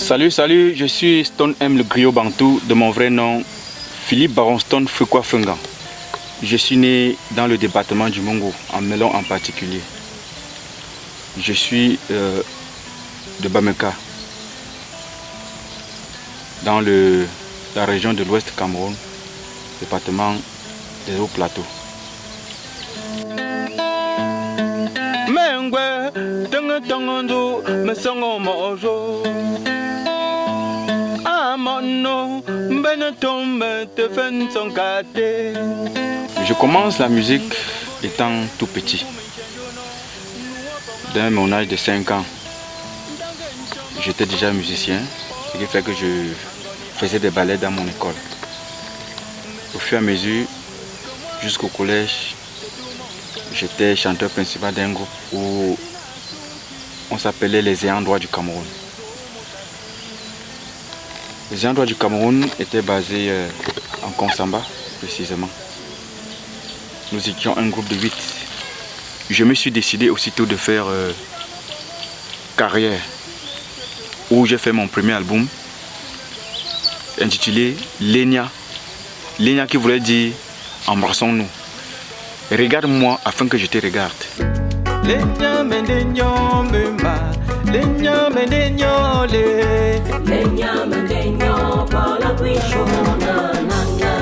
Salut, je suis Stone M le griot bantou, de mon vrai nom, Philippe Baron Stone Fukwa Fungan. Je suis né dans le département du Mongo, en Melon en particulier. Je suis de Bameka, dans la région de l'Ouest Cameroun, département des Hauts Plateaux. Je commence la musique étant tout petit. Dès mon âge de 5 ans, j'étais déjà musicien, ce qui fait que je faisais des ballets dans mon école. Au fur et à mesure, jusqu'au collège, j'étais chanteur principal d'un groupe où on s'appelait les Ayants droit du Cameroun. Les Ayants droit du Cameroun étaient basés en Konsamba, précisément. Nous étions un groupe de 8. Je me suis décidé aussitôt de faire carrière, où j'ai fait mon premier album intitulé Lenya. Lenya qui voulait dire embrassons-nous. Regarde-moi afin que je te regarde. Lenya mendenyo mema, lenya mendenyo le, lenya mendenyo pala kwishona nanga,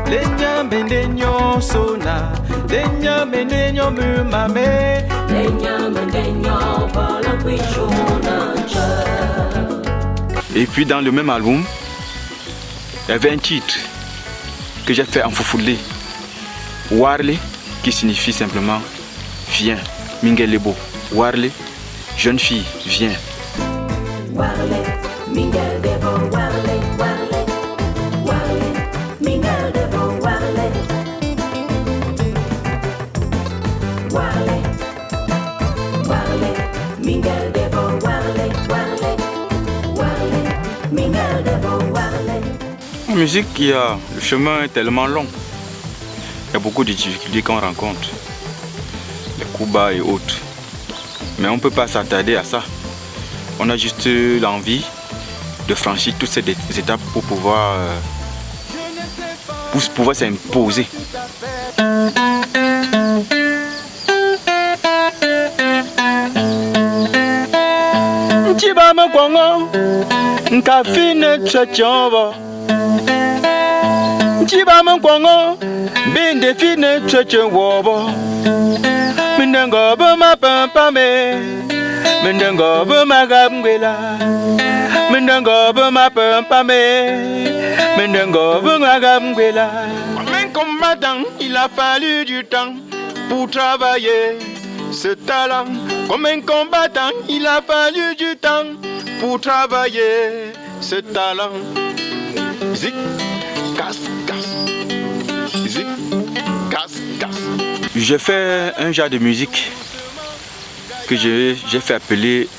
lenya mendenyo sona, lenya mendenyo mema me, lenya mendenyo pala kwishona cha. Et puis dans le même album, il y avait un titre que j'ai fait en foufoulé, Warle, qui signifie simplement viens, Mingelebo. Warle, jeune fille, viens. Warle, Mingelebo, warle, warle, warle, Mingelebo, warle. Warle, warle, Mingelebo, warle, warle, warle, Mingelebo, warle. En musique, le chemin est tellement long. Il y a beaucoup de difficultés qu'on rencontre. Les coups bas et autres. Mais on ne peut pas s'attarder à ça. On a juste l'envie de franchir toutes ces étapes pour pouvoir s'imposer. Mendengo boma pampame, mendengo boma gambela, mendengo boma pampame, mendengo boma gambela. Comme un combattant, il a fallu du temps pour travailler ce talent. Comme un combattant, il a fallu du temps pour travailler ce talent. Zik, casse, casse, zik, casse, casse. J'ai fait un genre de musique que j'ai fait appeler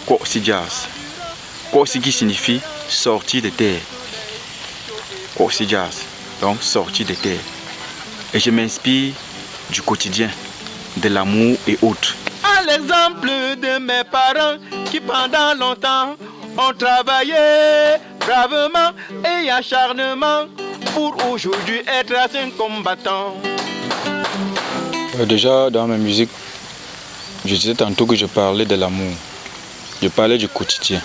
Kosi Jazz. Kosi qui signifie sortir de terre. Kosi Jazz, donc sortir de terre. Et je m'inspire du quotidien, de l'amour et autres. À l'exemple de mes parents qui pendant longtemps ont travaillé bravement et acharnement pour aujourd'hui être un combattant. Déjà dans ma musique, je disais tantôt que je parlais de l'amour. Je parlais du quotidien.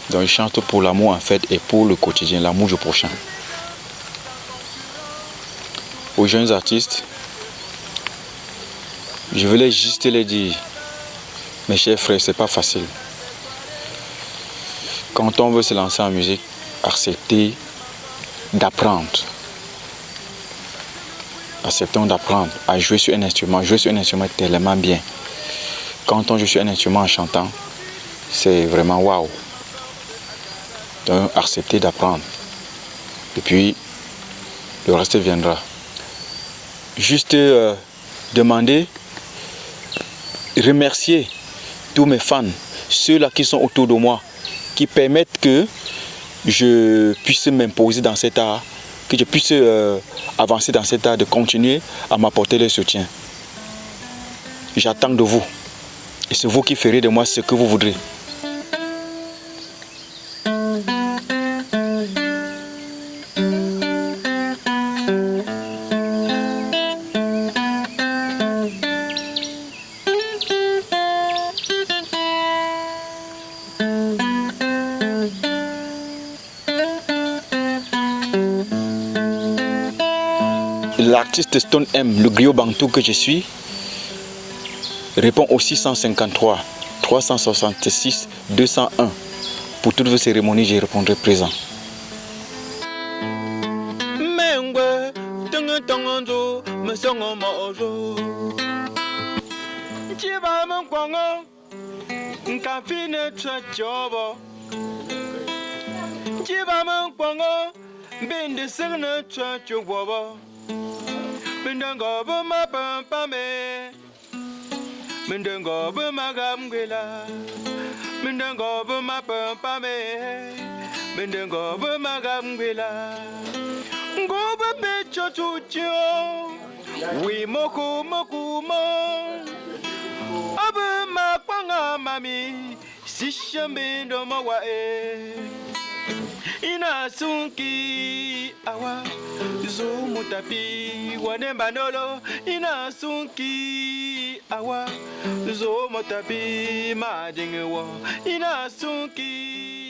Donc je chante pour l'amour en fait et pour le quotidien, l'amour du prochain. Aux jeunes artistes, je voulais juste les dire, mes chers frères, c'est pas facile. Quand on veut se lancer en musique, accepter d'apprendre. Acceptons d'apprendre à jouer sur un instrument. Jouer sur un instrument est tellement bien. Quand on joue sur un instrument en chantant, c'est vraiment waouh. Donc accepter d'apprendre. Et puis, le reste viendra. Juste demander, remercier tous mes fans, ceux-là qui sont autour de moi, qui permettent que je puisse m'imposer dans cet art, que je puisse avancer dans cet art, de continuer à m'apporter le soutien. J'attends de vous. Et c'est vous qui ferez de moi ce que vous voudrez. l'artiste Stone M, le griot bantou que je suis, répond au 653 366 201. Pour toutes vos cérémonies, je répondrai présent. Bende sirna chacho waba Mendengo buma pampame Mendengo buma gamgela Mendengo buma pampame Mendengo buma gamgela Ngoba becho chucho Wi moku moku mo Abuma kwanga mami Sishambindo mawae Inasunki awa zumutapi wanemba nolo Inasunki awa zumutapi madingewa Inasunki